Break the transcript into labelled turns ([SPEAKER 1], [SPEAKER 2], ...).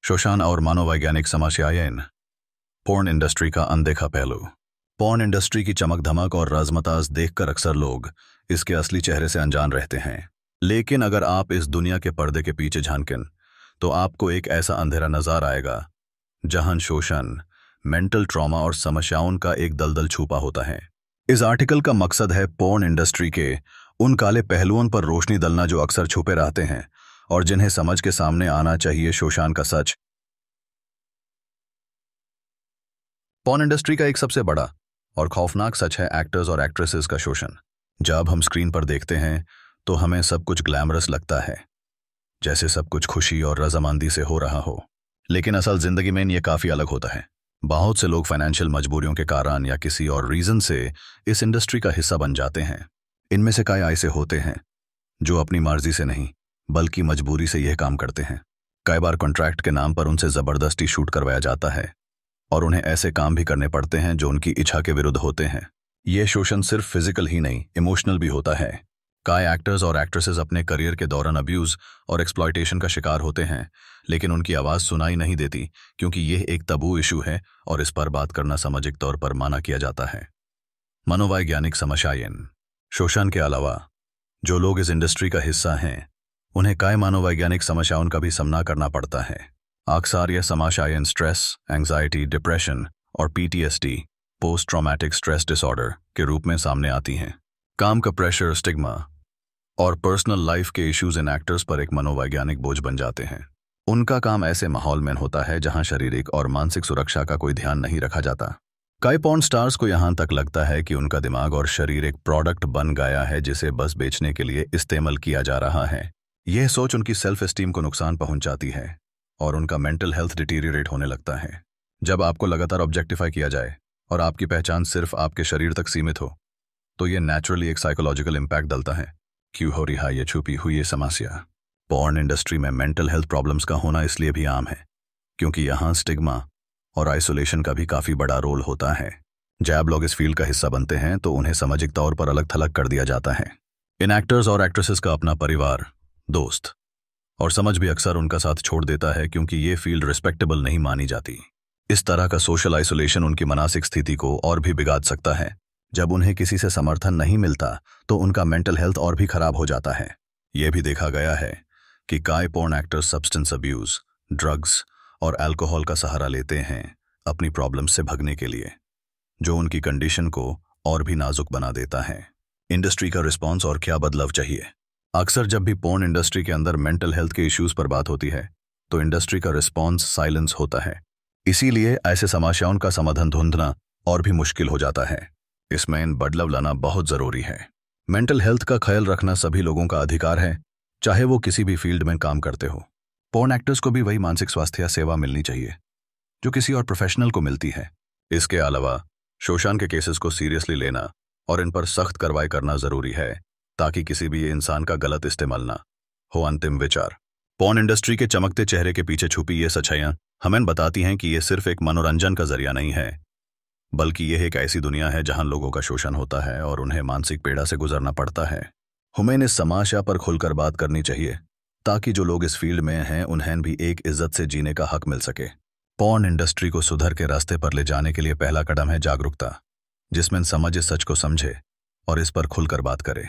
[SPEAKER 1] शोषण और मनोवैज्ञानिक समस्याएं। पोर्न इंडस्ट्री का अनदेखा पहलू। पोर्न इंडस्ट्री की चमक धमक और राजमताज देखकर अक्सर लोग इसके असली चेहरे से अनजान रहते हैं। लेकिन अगर आप इस दुनिया के पर्दे के पीछे झांकें तो आपको एक ऐसा अंधेरा नजर आएगा जहां शोषण, मेंटल ट्रॉमा और समस्याओं का एक दलदल छुपा होता है। इस आर्टिकल का मकसद है पोर्न इंडस्ट्री के उन काले पहलुओं पर रोशनी डालना जो अक्सर छुपे रहते हैं और जिन्हें समझ के सामने आना चाहिए। शोषण का सच। पोर्न इंडस्ट्री का एक सबसे बड़ा और खौफनाक सच है एक्टर्स और एक्ट्रेसेस का शोषण। जब हम स्क्रीन पर देखते हैं तो हमें सब कुछ ग्लैमरस लगता है, जैसे सब कुछ खुशी और रजामंदी से हो रहा हो। लेकिन असल जिंदगी में ये काफी अलग होता है। बहुत से लोग फाइनेंशियल मजबूरियों के कारण या किसी और रीजन से इस इंडस्ट्री का हिस्सा बन जाते हैं। इनमें से कई ऐसे होते हैं जो अपनी मर्जी से नहीं बल्कि मजबूरी से यह काम करते हैं। कई बार कॉन्ट्रैक्ट के नाम पर उनसे जबरदस्ती शूट करवाया जाता है और उन्हें ऐसे काम भी करने पड़ते हैं जो उनकी इच्छा के विरुद्ध होते हैं। यह शोषण सिर्फ फिजिकल ही नहीं, इमोशनल भी होता है। कई एक्टर्स और एक्ट्रेसेस अपने करियर के दौरान अब्यूज और एक्सप्लॉयटेशन का शिकार होते हैं, लेकिन उनकी आवाज सुनाई नहीं देती क्योंकि यह एक तबू इशू है और इस पर बात करना सामाजिक तौर पर माना किया जाता है। मनोवैज्ञानिक समस्याएं। शोषण के अलावा जो लोग इस इंडस्ट्री का हिस्सा हैं उन्हें कई मनोवैज्ञानिक समस्याओं का भी सामना करना पड़ता है। अक्सर यह समस्याएं स्ट्रेस, एंग्जाइटी, डिप्रेशन और PTSD, post traumatic stress disorder के रूप में सामने आती हैं। काम का प्रेशर, स्टिग्मा और पर्सनल लाइफ के इश्यूज इन एक्टर्स पर एक मनोवैज्ञानिक बोझ बन जाते हैं। उनका काम ऐसे माहौल में होता है जहां शारीरिक और मानसिक सुरक्षा का कोई ध्यान नहीं रखा जाता। कई पॉर्न स्टार्स को यहां तक लगता है कि उनका दिमाग और शरीर एक प्रोडक्ट बन गया है जिसे बस बेचने के लिए इस्तेमाल किया जा रहा है। यह सोच उनकी सेल्फ एस्टीम को नुकसान पहुंचाती है और उनका मेंटल हेल्थ डिटीरियरेट होने लगता है। जब आपको लगातार ऑब्जेक्टिफाई किया जाए और आपकी पहचान सिर्फ आपके शरीर तक सीमित हो तो यह नेचुरली एक साइकोलॉजिकल इम्पैक्ट डालता है। क्यों हो रही है ये छुपी हुई समस्या? पॉर्न इंडस्ट्री में मेंटल हेल्थ प्रॉब्लम्स का होना इसलिए भी आम है क्योंकि यहाँ स्टिग्मा और आइसोलेशन का भी काफी बड़ा रोल होता है। जब लोग इस फील्ड का हिस्सा बनते हैं तो उन्हें सामाजिक तौर पर अलग थलग कर दिया जाता है। इन एक्टर्स और एक्ट्रेसेस का अपना परिवार, दोस्त और समझ भी अक्सर उनका साथ छोड़ देता है क्योंकि ये फील्ड रिस्पेक्टेबल नहीं मानी जाती। इस तरह का सोशल आइसोलेशन उनकी मानसिक स्थिति को और भी बिगाड़ सकता है। जब उन्हें किसी से समर्थन नहीं मिलता तो उनका मेंटल हेल्थ और भी खराब हो जाता है। यह भी देखा गया है कि कई porn actors substance abuse, drugs और अल्कोहल का सहारा लेते हैं अपनी प्रॉब्लम्स से भगने के लिए, जो उनकी कंडीशन को और भी नाजुक बना देता है। इंडस्ट्री का रिस्पॉन्स और क्या बदलाव चाहिए? अक्सर जब भी पोर्न इंडस्ट्री के अंदर मेंटल हेल्थ के इश्यूज पर बात होती है तो इंडस्ट्री का रिस्पॉन्स साइलेंस होता है। इसीलिए ऐसे समस्याओं का समाधान ढूंढना और भी मुश्किल हो जाता है। इसमें इन बदलाव लाना बहुत जरूरी है। मेंटल हेल्थ का ख्याल रखना सभी लोगों का अधिकार है, चाहे वो किसी भी फील्ड में काम करते हो। पोर्न एक्टर्स को भी वही मानसिक स्वास्थ्य सेवा मिलनी चाहिए जो किसी और प्रोफेशनल को मिलती है। इसके अलावा शोषण के केसेस को सीरियसली लेना और इन पर सख्त कार्रवाई करना जरूरी है ताकि किसी भी इंसान का गलत इस्तेमाल ना हो। अंतिम विचार। पोर्न इंडस्ट्री के चमकते चेहरे के पीछे छुपी ये सच्चाइयां हमें बताती हैं कि ये सिर्फ एक मनोरंजन का जरिया नहीं है, बल्कि यह एक ऐसी दुनिया है जहां लोगों का शोषण होता है और उन्हें मानसिक पीड़ा से गुजरना पड़ता है। हमें इस समस्या पर खुलकर बात करनी चाहिए ताकि जो लोग इस फील्ड में हैं उन्हें भी एक इज्जत से जीने का हक मिल सके। पोर्न इंडस्ट्री को सुधर के रास्ते पर ले जाने के लिए पहला कदम है जागरूकता, जिसमें समझ इस सच को समझे और इस पर खुलकर बात करे।